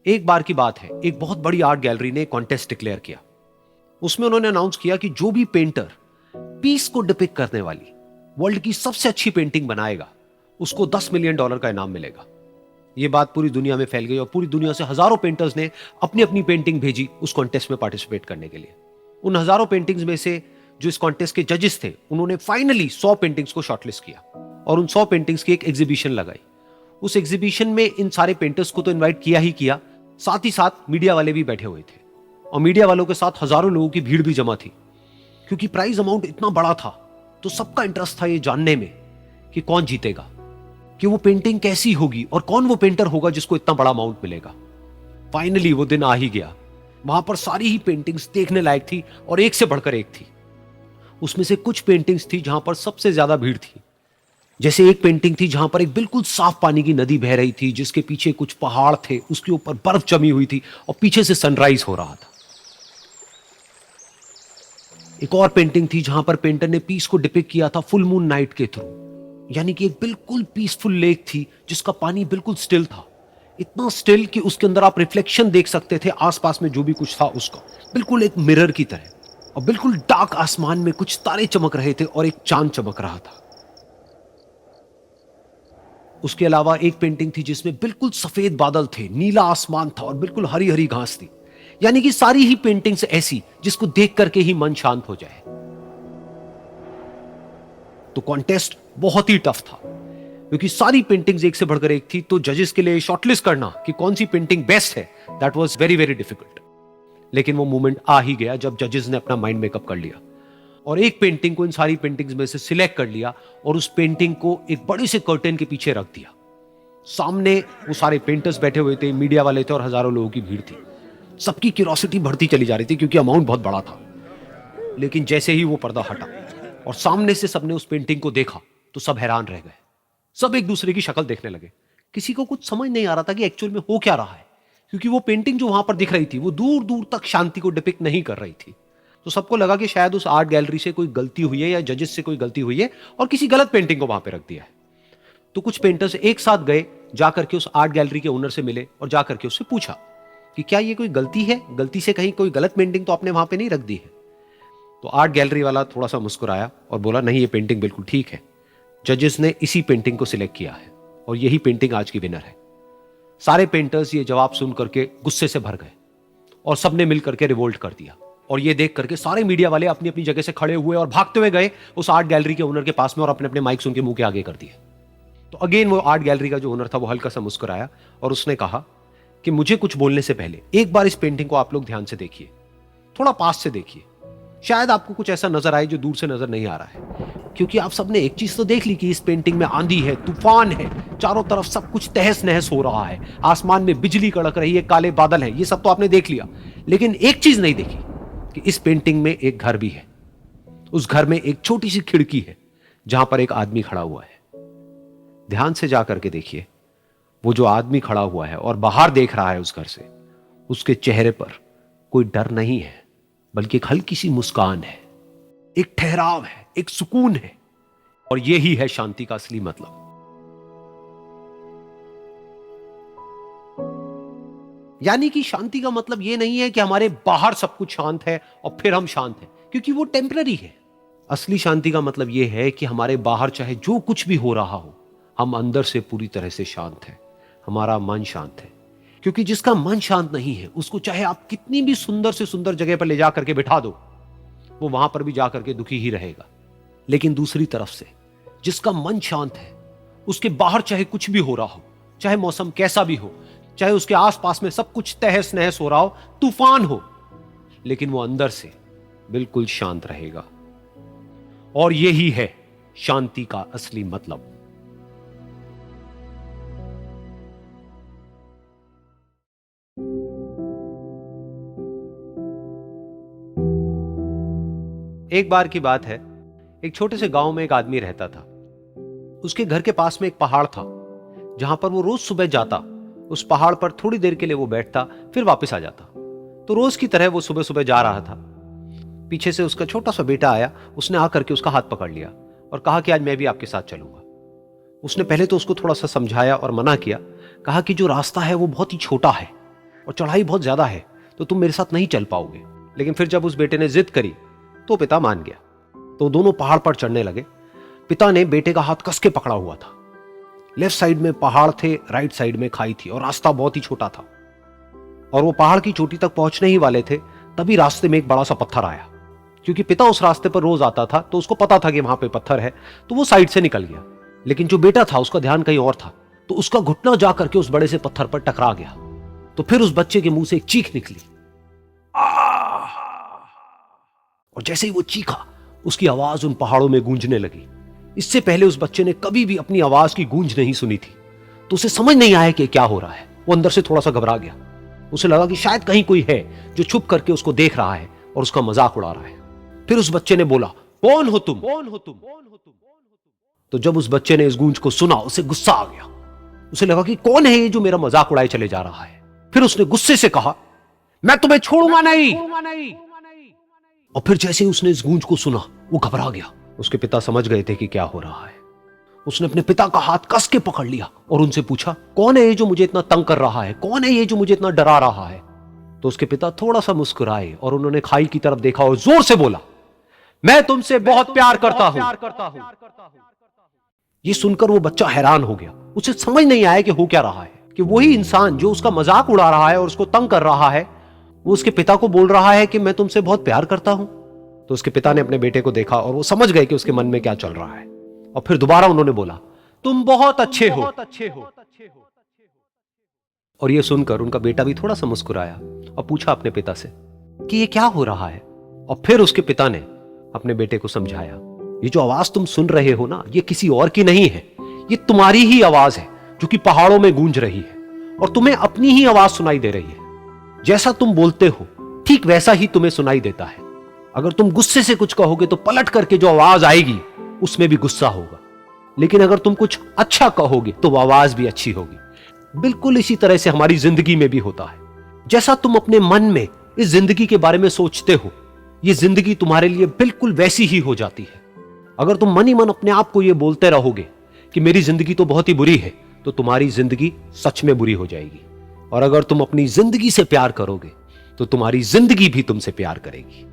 एक बार की बात है, एक बहुत बड़ी आर्ट गैलरी ने कॉन्टेस्ट डिक्लेयर किया। उसमें उन्होंने अनाउंस किया कि जो भी पेंटर पीस को डिपिक्ट करने वाली वर्ल्ड की सबसे अच्छी पेंटिंग बनाएगा, उसको $10 मिलियन का इनाम मिलेगा। यह बात पूरी दुनिया में फैल गई और पूरी दुनिया से हजारों पेंटर्स ने अपनी अपनी पेंटिंग भेजी उस कॉन्टेस्ट में पार्टिसिपेट करने के लिए। उन हजारों पेंटिंग्स में से जो इस कॉन्टेस्ट के जजेस थे, उन्होंने फाइनली 100 पेंटिंग्स को शॉर्टलिस्ट किया और उन 100 पेंटिंग्स की एक एग्जीबिशन लगाई। उस एग्जीबिशन में इन सारे पेंटर्स को तो इनवाइट किया ही किया, साथ ही साथ मीडिया वाले भी बैठे हुए थे और मीडिया वालों के साथ हजारों लोगों की भीड़ भी जमा थी। क्योंकि प्राइज अमाउंट इतना बड़ा था तो सबका इंटरेस्ट था ये जानने में कि कौन जीतेगा, कि वो पेंटिंग कैसी होगी और कौन वो पेंटर होगा जिसको इतना बड़ा अमाउंट मिलेगा। फाइनली वो दिन आ ही गया। वहां पर सारी ही पेंटिंग्स देखने लायक थी और एक से बढ़कर एक थी। उसमें से कुछ पेंटिंग्स थी जहां पर सबसे ज्यादा भीड़ थी। जैसे एक पेंटिंग थी जहां पर एक बिल्कुल साफ पानी की नदी बह रही थी, जिसके पीछे कुछ पहाड़ थे, उसके ऊपर बर्फ जमी हुई थी और पीछे से सनराइज हो रहा था। एक और पेंटिंग थी जहां पर पेंटर ने पीस को डिपिक्ट किया था फुल मून नाइट के थ्रू, यानी कि एक बिल्कुल पीसफुल लेक थी जिसका पानी बिल्कुल स्टिल था, इतना स्टिल कि उसके अंदर आप रिफ्लेक्शन देख सकते थे आसपास में जो भी कुछ था उसका, बिल्कुल एक मिरर की तरह। और बिल्कुल डार्क आसमान में कुछ तारे चमक रहे थे और एक चांद चमक रहा था। उसके अलावा एक पेंटिंग थी जिसमें बिल्कुल सफेद बादल थे, नीला आसमान था और बिल्कुल हरी हरी घास थी। यानी कि सारी ही पेंटिंग्स ऐसी जिसको देख करके ही मन शांत हो जाए। तो कॉन्टेस्ट बहुत ही टफ था क्योंकि सारी पेंटिंग्स एक से बढ़कर एक थी। तो जजेस के लिए शॉर्टलिस्ट करना कि कौन सी पेंटिंग बेस्ट है, that was very very difficult. लेकिन वो मोमेंट आ ही गया जब जजेस ने अपना माइंड मेकअप कर लिया और एक पेंटिंग को इन सारी पेंटिंग्स में से सिलेक्ट कर लिया और उस पेंटिंग को एक बड़े से कर्टेन के पीछे रख दिया। सामने वो सारे पेंटर्स बैठे हुए थे, मीडिया वाले थे और हजारों लोगों की भीड़ थी। सबकी क्यूरियोसिटी बढ़ती चली जा रही थी क्योंकि अमाउंट बहुत बड़ा था। लेकिन जैसे ही वो पर्दा हटा और सामने से सबने उस पेंटिंग को देखा तो सब हैरान रह गए। सब एक दूसरे की शक्ल देखने लगे। किसी को कुछ समझ नहीं आ रहा था कि एक्चुअल में हो क्या रहा है, क्योंकि वो पेंटिंग जो वहां पर दिख रही थी वो दूर दूर तक शांति को डिपिक्ट नहीं कर रही थी। तो सबको लगा कि शायद उस आर्ट गैलरी से कोई गलती हुई है या जजेस से कोई गलती हुई है और किसी गलत पेंटिंग को वहां पे रख दिया है। तो कुछ पेंटर्स एक साथ गए, जाकर के उस आर्ट गैलरी के ओनर से मिले और जाकर के उससे पूछा कि क्या ये कोई गलती है, गलती से कहीं कोई गलत पेंटिंग तो आपने वहां पे नहीं रख दी है। तो आर्ट गैलरी वाला थोड़ा सा मुस्कुराया और बोला, नहीं ये पेंटिंग बिल्कुल ठीक है, जजेस ने इसी पेंटिंग को सिलेक्ट किया है और यही पेंटिंग आज की विनर है। सारे पेंटर्स ये जवाब सुन करके गुस्से से भर गए और सबने मिल करके रिवोल्ट कर दिया। और ये देख करके सारे मीडिया वाले अपनी अपनी जगह से खड़े हुए और भागते हुए गए उस आर्ट गैलरी के ओनर के पास में और अपने अपने माइक्स उनके मुंह के आगे कर दिए। तो अगेन वो आर्ट गैलरी का जो ओनर था वो हल्का सा मुस्कुराया और उसने कहा कि मुझे कुछ बोलने से पहले एक बार इस पेंटिंग को आप लोग ध्यान से देखिए, थोड़ा पास से देखिए, शायद आपको कुछ ऐसा नजर आए जो दूर से नजर नहीं आ रहा है। क्योंकि आप सबने एक चीज तो देख ली कि इस पेंटिंग में आंधी है, तूफान है, चारों तरफ सब कुछ तहस नहस हो रहा है, आसमान में बिजली कड़क रही है, काले बादल हैं, ये सब तो आपने देख लिया। लेकिन एक चीज नहीं देखी कि इस पेंटिंग में एक घर भी है। उस घर में एक छोटी सी खिड़की है जहां पर एक आदमी खड़ा हुआ है। ध्यान से जाकर के देखिए, वो जो आदमी खड़ा हुआ है और बाहर देख रहा है उस घर से, उसके चेहरे पर कोई डर नहीं है, बल्कि एक हल्की सी मुस्कान है, एक ठहराव है, एक सुकून है। और यही है शांति का असली मतलब। यानी कि शांति का मतलब यह नहीं है कि हमारे बाहर सब कुछ शांत है और फिर हम शांत हैं, क्योंकि वो टेम्पररी है। असली शांति का मतलब यह है कि हमारे बाहर चाहे जो कुछ भी हो रहा हो, हम अंदर से पूरी तरह से शांत हैं, हमारा मन शांत है। क्योंकि जिसका मन शांत नहीं है, उसको चाहे आप कितनी भी सुंदर से सुंदर जगह पर ले जाकर के बिठा दो, वो वहां पर भी जाकर के दुखी ही रहेगा। लेकिन दूसरी तरफ से जिसका मन शांत है, उसके बाहर चाहे कुछ भी हो रहा हो, चाहे मौसम कैसा भी हो, चाहे उसके आसपास में सब कुछ तहस नहस हो रहा हो, तूफान हो, लेकिन वो अंदर से बिल्कुल शांत रहेगा। और यही है शांति का असली मतलब। एक बार की बात है, एक छोटे से गांव में एक आदमी रहता था। उसके घर के पास में एक पहाड़ था जहां पर वो रोज सुबह जाता, उस पहाड़ पर थोड़ी देर के लिए वो बैठता, फिर वापस आ जाता। तो रोज की तरह वो सुबह सुबह जा रहा था। पीछे से उसका छोटा सा बेटा आया, उसने आकर के उसका हाथ पकड़ लिया और कहा कि आज मैं भी आपके साथ चलूंगा। उसने पहले तो उसको थोड़ा सा समझाया और मना किया, कहा कि जो रास्ता है वो बहुत ही छोटा है, और चढ़ाई बहुत ज्यादा है, तो तुम मेरे साथ नहीं चल पाओगे। लेकिन फिर जब उस बेटे ने जिद करी तो पिता मान गया। तो दोनों पहाड़ पर चढ़ने लगे। पिता ने बेटे का हाथ कस के पकड़ा हुआ था। लेफ्ट साइड में पहाड़ थे, राइट साइड में खाई थी और रास्ता बहुत ही छोटा था। और वो पहाड़ की चोटी तक पहुंचने ही वाले थे, तभी रास्ते में एक बड़ा सा पत्थर आया। क्योंकि पिता उस रास्ते पर रोज आता था तो उसको पता था कि वहां पे पत्थर है, तो वो साइड से निकल गया। लेकिन जो बेटा था उसका ध्यान कहीं और था, तो उसका घुटना जा करके उस बड़े से पत्थर पर टकरा गया। तो फिर उस बच्चे के मुंह से एक चीख निकली, और जैसे ही वो चीखा उसकी आवाज उन पहाड़ों में गूंजने लगी। इससे पहले उस बच्चे ने कभी भी अपनी आवाज की गूंज नहीं सुनी थी, तो उसे समझ नहीं आया कि क्या हो रहा है। वो अंदर से थोड़ा सा घबरा गया। उसे लगा कि शायद कहीं कोई है जो छुप करके उसको देख रहा है और उसका मजाक उड़ा रहा है। फिर उस बच्चे ने बोला, कौन हो तुम? कौन हो तुम? तो जब उस बच्चे ने इस गूंज को सुना, उसे गुस्सा आ गया। उसे लगा कि कौन है ये जो मेरा मजाक उड़ाए चले जा रहा है। फिर उसने गुस्से से कहा, मैं तुम्हें छोड़ूंगा नहीं। और फिर जैसे ही उसने इस गूंज को सुना, वो घबरा गया। उसके पिता समझ गए थे कि क्या हो रहा है। उसने अपने पिता का हाथ कस के पकड़ लिया और उनसे पूछा, कौन है ये जो मुझे इतना तंग कर रहा है? कौन है ये जो मुझे इतना डरा रहा है? तो उसके पिता थोड़ा सा मुस्कुराए और उन्होंने खाई की तरफ देखा और जोर से बोला, मैं तुमसे बहुत प्यार करता हूं। ये सुनकर वो बच्चा हैरान हो गया। उसे समझ नहीं आया कि हो क्या रहा है, कि वही इंसान जो उसका मजाक उड़ा रहा है और उसको तंग कर रहा है, वो उसके पिता को बोल रहा है कि मैं तुमसे बहुत प्यार करता हूं। तो उसके पिता ने अपने बेटे को देखा और वो समझ गए कि उसके मन में क्या चल रहा है। और फिर दोबारा उन्होंने बोला, तुम बहुत अच्छे हो। और ये सुनकर उनका बेटा भी थोड़ा सा मुस्कुराया और पूछा अपने पिता से कि ये क्या हो रहा है। और फिर उसके पिता ने अपने बेटे को समझाया, ये जो आवाज तुम सुन रहे हो ना, ये किसी और की नहीं है, ये तुम्हारी ही आवाज है जो कि पहाड़ों में गूंज रही है, और तुम्हें अपनी ही आवाज सुनाई दे रही है। जैसा तुम बोलते हो ठीक वैसा ही तुम्हें सुनाई देता है। अगर तुम गुस्से से कुछ कहोगे तो पलट करके जो आवाज आएगी उसमें भी गुस्सा होगा, लेकिन अगर तुम कुछ अच्छा कहोगे तो वो आवाज भी अच्छी होगी। बिल्कुल इसी तरह से हमारी जिंदगी में भी होता है। जैसा तुम अपने मन में इस जिंदगी के बारे में सोचते हो, ये जिंदगी तुम्हारे लिए बिल्कुल वैसी ही हो जाती है। अगर तुम मन ही मन अपने आप को ये बोलते रहोगे कि मेरी जिंदगी तो बहुत ही बुरी है, तो तुम्हारी जिंदगी सच में बुरी हो जाएगी। और अगर तुम अपनी जिंदगी से प्यार करोगे तो तुम्हारी जिंदगी भी तुमसे प्यार करेगी।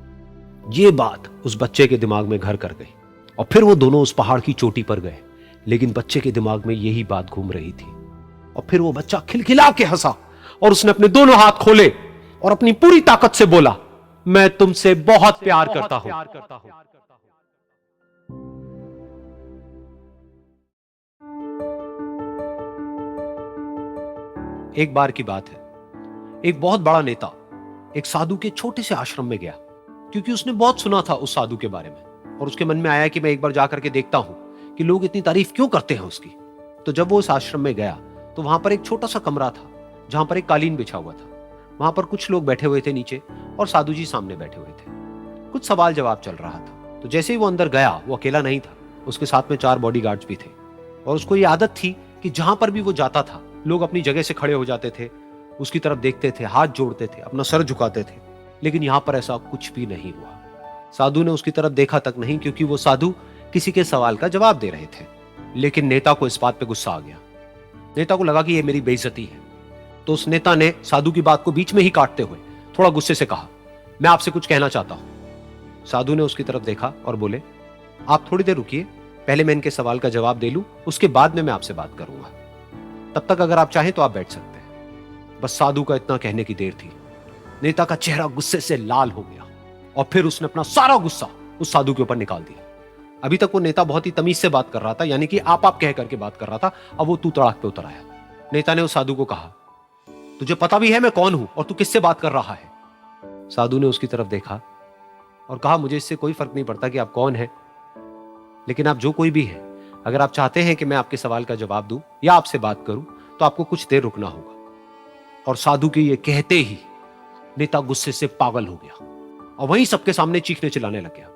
ये बात उस बच्चे के दिमाग में घर कर गई और फिर वो दोनों उस पहाड़ की चोटी पर गए। लेकिन बच्चे के दिमाग में यही बात घूम रही थी। और फिर वो बच्चा खिलखिला के हंसा और उसने अपने दोनों हाथ खोले और अपनी पूरी ताकत से बोला, मैं तुमसे बहुत प्यार करता हूं। एक बार की बात है, एक बहुत बड़ा नेता एक साधु के छोटे से आश्रम में गया, क्योंकि उसने बहुत सुना था उस साधु के बारे में, और उसके मन में आया कि मैं एक बार जाकर के देखता हूं कि लोग इतनी तारीफ क्यों करते हैं उसकी। तो जब वो उस आश्रम में गया तो वहां पर एक छोटा सा कमरा था जहां पर एक कालीन बिछा हुआ था। वहां पर कुछ लोग बैठे हुए थे नीचे और साधु जी सामने बैठे हुए थे। कुछ सवाल जवाब चल रहा था। तो जैसे ही वो अंदर गया, वो अकेला नहीं था, उसके साथ में 4 बॉडीगार्ड्स भी थे। और उसको ये आदत थी कि जहां पर भी वो जाता था, लोग अपनी जगह से खड़े हो जाते थे, उसकी तरफ देखते थे, हाथ जोड़ते थे, अपना सर झुकाते थे। लेकिन यहां पर ऐसा कुछ भी नहीं हुआ। साधु ने उसकी तरफ देखा तक नहीं, क्योंकि वो साधु किसी के सवाल का जवाब दे रहे थे। लेकिन नेता को इस बात पे गुस्सा आ गया। नेता को लगा कि ये मेरी बेइज्जती है। तो उस नेता ने साधु की बात को बीच में ही काटते हुए थोड़ा गुस्से से कहा, मैं आपसे कुछ कहना चाहता हूं। साधु ने उसकी तरफ देखा और बोले, आप थोड़ी देर रुकिए, पहले मैं इनके सवाल का जवाब दे लूं, उसके बाद में मैं आपसे बात करूंगा। तब तक अगर आप चाहें तो आप बैठ सकते हैं। बस साधु का इतना कहने की देर थी। नेता का चेहरा गुस्से से लाल हो गया और फिर उसने अपना सारा गुस्सा उस साधु के ऊपर निकाल दिया। अभी तक वो नेता बहुत ही तमीज से बात कर रहा था, यानी कि आप कह करके बात कर रहा था। अब वो तू तड़ाक पे उतर आया। नेता ने उस साधु को कहा, तुझे पता भी है मैं कौन हूं और तू किससे बात कर रहा है? साधु ने उसकी तरफ देखा और कहा, मुझे इससे कोई फर्क नहीं पड़ता कि आप कौन हैं, लेकिन आप जो कोई भी हैं, अगर आप चाहते हैं कि मैं आपके सवाल का जवाब दूं या आपसे बात करूं तो आपको कुछ देर रुकना होगा। और साधु के ये कहते ही नेता गुस्से से पागल हो गया और वहीं सबके सामने चीखने चिल्लाने लग गया,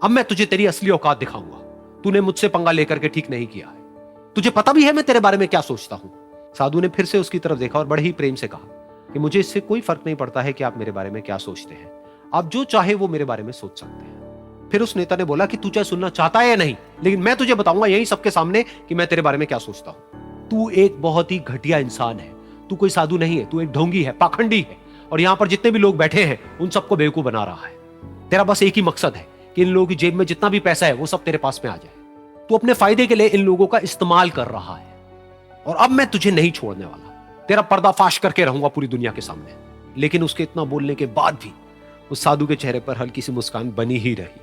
अब मैं तुझे तेरी असली औकात दिखाऊंगा। तूने मुझसे पंगा लेकर के ठीक नहीं किया है। तुझे पता भी है मैं तेरे बारे में क्या सोचता हूं। साधु ने फिर से उसकी तरफ देखा और बड़े ही प्रेम से कहा कि मुझे इससे कोई फर्क नहीं पड़ता है कि आप मेरे बारे में क्या सोचते हैं। आप जो चाहे वो मेरे बारे में सोच सकते हैं। फिर उस नेता ने बोला कि तू चाहे सुनना चाहता है या नहीं, लेकिन मैं तुझे बताऊंगा यही सबके सामने कि मैं तेरे बारे में क्या सोचता हूं। तू एक बहुत ही घटिया इंसान है। तू कोई साधु नहीं है, तू एक ढोंगी है, पाखंडी है, और यहां पर जितने भी लोग बैठे हैं उन सबको बेवकूफ बना रहा है। तेरा बस एक ही मकसद है कि इन लोगों की जेब में जितना भी पैसा है वो सब तेरे पास में आ जाए। तू अपने फायदे के लिए इन लोगों का इस्तेमाल कर रहा है, और अब मैं तुझे नहीं छोड़ने वाला, तेरा पर्दाफाश करके रहूंगा पूरी दुनिया के सामने। लेकिन उसके इतना बोलने के बाद भी उस साधु के चेहरे पर हल्की सी मुस्कान बनी ही रही।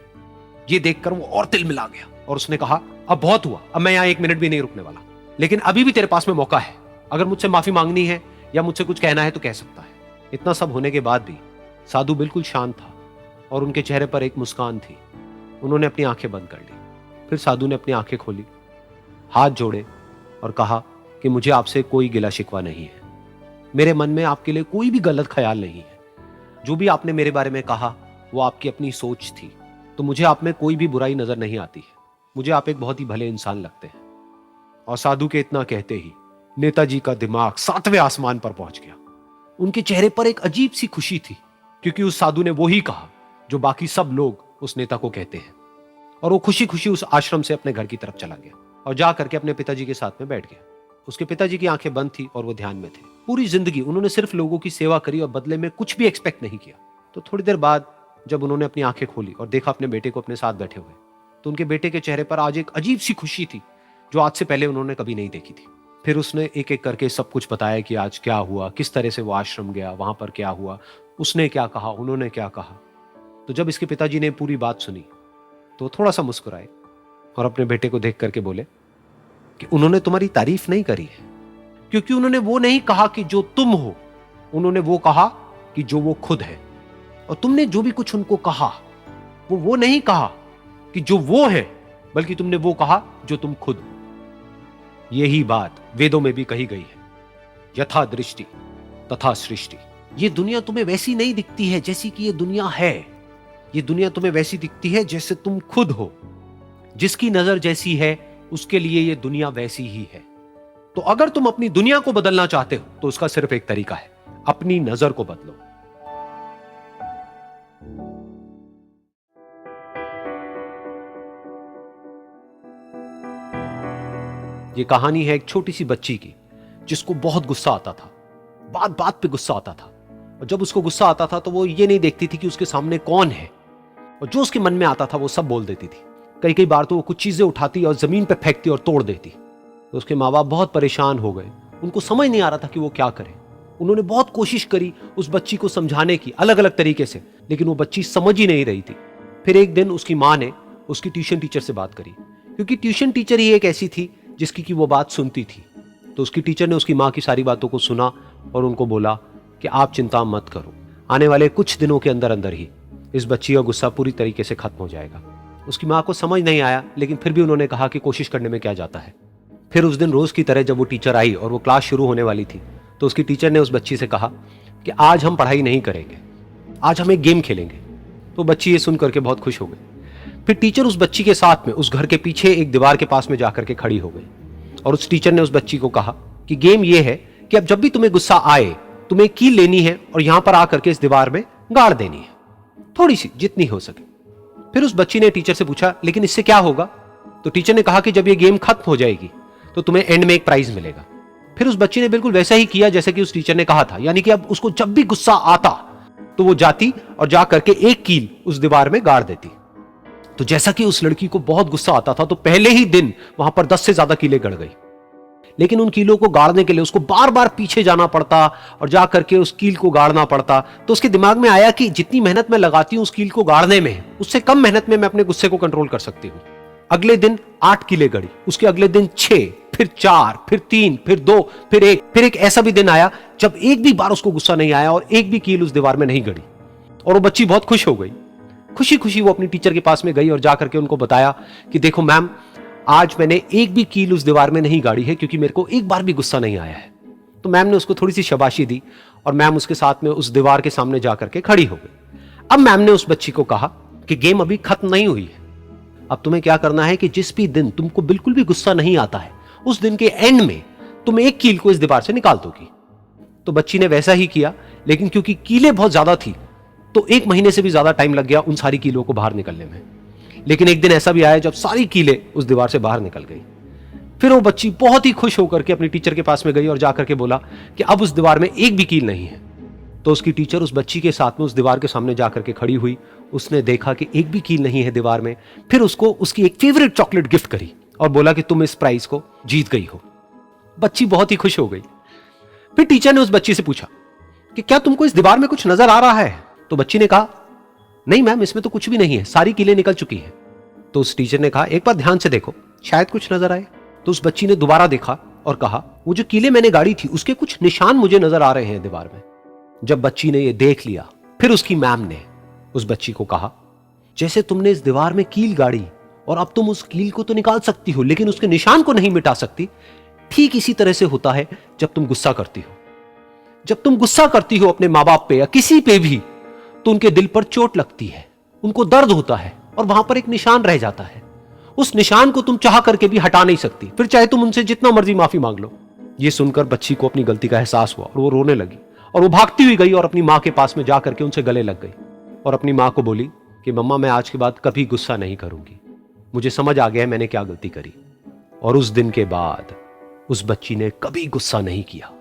ये देखकर वो और तिल मिला गया और उसने कहा, अब बहुत हुआ, अब मैं यहां एक मिनट भी नहीं रुकने वाला, लेकिन अभी भी तेरे पास में मौका है। अगर मुझसे माफी मांगनी है या मुझसे कुछ कहना है तो कह सकता है। इतना सब होने के बाद भी साधु बिल्कुल शांत था और उनके चेहरे पर एक मुस्कान थी। उन्होंने अपनी आंखें बंद कर ली। फिर साधु ने अपनी आंखें खोली, हाथ जोड़े और कहा कि मुझे आपसे कोई गिला शिकवा नहीं है, मेरे मन में आपके लिए कोई भी गलत ख्याल नहीं है। जो भी आपने मेरे बारे में कहा वो आपकी अपनी सोच थी, तो मुझे आप में कोई भी बुराई नजर नहीं आती है। मुझे आप एक बहुत ही भले इंसान लगते हैं। और साधु के इतना कहते ही नेताजी का दिमाग 7वें आसमान पर पहुंच गया। उनके चेहरे पर एक अजीब सी खुशी थी, क्योंकि उस साधु ने वो ही कहा जो बाकी सब लोग उस नेता को कहते हैं। और वो खुशी खुशी उस आश्रम से अपने घर की तरफ चला गया और जा करके अपने पिताजी के साथ में बैठ गया। उसके पिताजी की आंखें बंद थी और वो ध्यान में थे। पूरी जिंदगी उन्होंने सिर्फ लोगों की सेवा करी और बदले में कुछ भी एक्सपेक्ट नहीं किया। तो थोड़ी देर बाद जब उन्होंने अपनी आंखें खोली और देखा अपने बेटे को अपने साथ बैठे हुए, तो उनके बेटे के चेहरे पर आज एक अजीब सी खुशी थी जो आज से पहले उन्होंने कभी नहीं देखी थी। फिर उसने एक एक करके सब कुछ बताया कि आज क्या हुआ, किस तरह से वो आश्रम गया, वहां पर क्या हुआ, उसने क्या कहा, उन्होंने क्या कहा। तो जब इसके पिताजी ने पूरी बात सुनी तो थोड़ा सा मुस्कुराए और अपने बेटे को देख करके बोले कि उन्होंने तुम्हारी तारीफ नहीं करी है, क्योंकि उन्होंने वो नहीं कहा कि जो तुम हो, उन्होंने वो कहा कि जो वो खुद है। और तुमने जो भी कुछ उनको कहा वो नहीं कहा कि जो वो है, बल्कि तुमने वो कहा जो तुम खुद हो। यही बात वेदों में भी कही गई है, यथा दृष्टि तथा सृष्टि। ये दुनिया तुम्हें वैसी नहीं दिखती है जैसी कि ये दुनिया है। ये दुनिया तुम्हें वैसी दिखती है जैसे तुम खुद हो। जिसकी नजर जैसी है उसके लिए ये दुनिया वैसी ही है। तो अगर तुम अपनी दुनिया को बदलना चाहते हो तो उसका सिर्फ एक तरीका है, अपनी नजर को बदलो। ये कहानी है एक छोटी सी बच्ची की जिसको बहुत गुस्सा आता था, बात बात पे गुस्सा आता था। और जब उसको गुस्सा आता था तो वो ये नहीं देखती थी कि उसके सामने कौन है, और जो उसके मन में आता था वो सब बोल देती थी। कई कई बार तो वो कुछ चीजें उठाती और जमीन पे फेंकती और तोड़ देती। तो उसके माँ बाप बहुत परेशान हो गए, उनको समझ नहीं आ रहा था कि वो क्या करें। उन्होंने बहुत कोशिश करी उस बच्ची को समझाने की अलग अलग तरीके से, लेकिन वो बच्ची समझ ही नहीं रही थी। फिर एक दिन उसकी माँ ने उसकी ट्यूशन टीचर से बात करी, क्योंकि ट्यूशन टीचर ही एक ऐसी थी जिसकी कि वो बात सुनती थी। तो उसकी टीचर ने उसकी माँ की सारी बातों को सुना और उनको बोला कि आप चिंता मत करो, आने वाले कुछ दिनों के अंदर अंदर ही इस बच्ची का गुस्सा पूरी तरीके से खत्म हो जाएगा। उसकी माँ को समझ नहीं आया, लेकिन फिर भी उन्होंने कहा कि कोशिश करने में क्या जाता है। फिर उस दिन रोज की तरह जब वो टीचर आई और वो क्लास शुरू होने वाली थी, तो उसकी टीचर ने उस बच्ची से कहा कि आज हम पढ़ाई नहीं करेंगे, आज हम एक गेम खेलेंगे। तो बच्ची ये सुन करके बहुत खुश हो गई। फिर टीचर उस बच्ची के साथ में उस घर के पीछे एक दीवार के पास में जाकर के खड़ी हो गई और उस टीचर ने उस बच्ची को कहा कि गेम ये है कि अब जब भी तुम्हें गुस्सा आए, तुम्हें कील लेनी है और यहां पर आकर के इस दीवार में गाड़ देनी है, थोड़ी सी, जितनी हो सके। फिर उस बच्ची ने टीचर से पूछा, लेकिन इससे क्या होगा? तो टीचर ने कहा कि जब ये गेम खत्म हो जाएगी तो तुम्हें एंड में एक प्राइज मिलेगा। फिर उस बच्ची ने बिल्कुल वैसा ही किया जैसे कि उस टीचर ने कहा था, यानी कि अब उसको जब भी गुस्सा आता तो वो जाती और जा करके एक कील उस दीवार में गाड़ देती। तो जैसा कि उस लड़की को बहुत गुस्सा आता था, तो पहले ही दिन वहां पर 10 से ज्यादा कीलें गड़ गई। लेकिन उन कीलों को गाड़ने के लिए उसको बार बार पीछे जाना पड़ता और जा करके उस कील को गाड़ना पड़ता। तो उसके दिमाग में आया कि जितनी मेहनत मैं लगाती हूं उस कील को गाड़ने में, उससे कम मेहनत में मैं अपने गुस्से को कंट्रोल कर सकती हूं। अगले दिन 8 कीलें गड़ी, उसके अगले दिन 6, फिर 4, फिर 3, फिर 2, फिर 1। फिर एक ऐसा भी दिन आया जब एक भी बार उसको गुस्सा नहीं आया और एक भी कील उस दीवार में नहीं गड़ी। और वो बच्ची बहुत खुश हो गई। खुशी खुशी वो अपनी टीचर के पास में गई और जाकर के उनको बताया कि देखो मैम, आज मैंने एक भी कील उस दीवार में नहीं गाड़ी है, क्योंकि मेरे को एक बार भी गुस्सा नहीं आया है। तो मैम ने उसको थोड़ी सी शाबाशी दी और मैम उसके साथ में उस दीवार के सामने जाकर के खड़ी हो गई। अब मैम ने उस बच्ची को कहा कि गेम अभी खत्म नहीं हुई है, अब तुम्हें क्या करना है कि जिस भी दिन तुमको बिल्कुल भी गुस्सा नहीं आता है, उस दिन के एंड में तुम एक कील को इस दीवार से निकाल दोगी। तो बच्ची ने वैसा ही किया, लेकिन क्योंकि कीलें बहुत ज्यादा थी तो 1 महीने से भी ज्यादा टाइम लग गया उन सारी कीलों को बाहर निकलने में। लेकिन एक दिन ऐसा भी आया जब सारी कीलें उस दीवार से बाहर निकल गई। फिर वो बच्ची बहुत ही खुश होकर के अपनी टीचर के पास में गई और जाकर के बोला कि अब उस दीवार में एक भी कील नहीं है। तो उसकी टीचर उस बच्ची के साथ में उस दीवार के सामने जाकर के खड़ी हुई। उसने देखा कि एक भी कील नहीं है दीवार में। फिर उसको उसकी एक फेवरेट चॉकलेट गिफ्ट करी और बोला कि तुम इस प्राइज को जीत गई हो। बच्ची बहुत ही खुश हो गई। फिर टीचर ने उस बच्ची से पूछा कि क्या तुमको इस दीवार में कुछ नजर आ रहा है? तो बच्ची ने कहा, नहीं मैम, इसमें तो कुछ भी नहीं है, सारी कीलें निकल चुकी हैं। तो उस टीचर ने कहा, एक बार ध्यान से देखो, शायद कुछ नजर आए। तो उस बच्ची ने दोबारा देखा और कहा, वो जो कीलें मैंने गाड़ी थी उसके कुछ निशान मुझे नजर आ रहे हैं दीवार में। जब बच्ची ने ये देख लिया, फिर उसकी मैम ने उस बच्ची को कहा, जैसे तुमने इस दीवार में कील गाड़ी और अब तुम उस कील को तो निकाल सकती हो लेकिन उसके निशान को नहीं मिटा सकती, ठीक इसी तरह से होता है जब तुम गुस्सा करती हो। जब तुम गुस्सा करती हो अपने माँ बाप पे या किसी पे भी, तो उनके दिल पर चोट लगती है, उनको दर्द होता है और वहां पर एक निशान रह जाता है। उस निशान को तुम चाह करके भी हटा नहीं सकती, फिर चाहे तुम उनसे जितना मर्जी माफी मांग लो। ये सुनकर बच्ची को अपनी गलती का एहसास हुआ और वो रोने लगी और वो भागती हुई गई और अपनी माँ के पास में जाकर के उनसे गले लग गई और अपनी माँ को बोली कि मम्मा, मैं आज के बाद कभी गुस्सा नहीं करूंगी, मुझे समझ आ गया है मैंने क्या गलती करी। और उस दिन के बाद उस बच्ची ने कभी गुस्सा नहीं किया।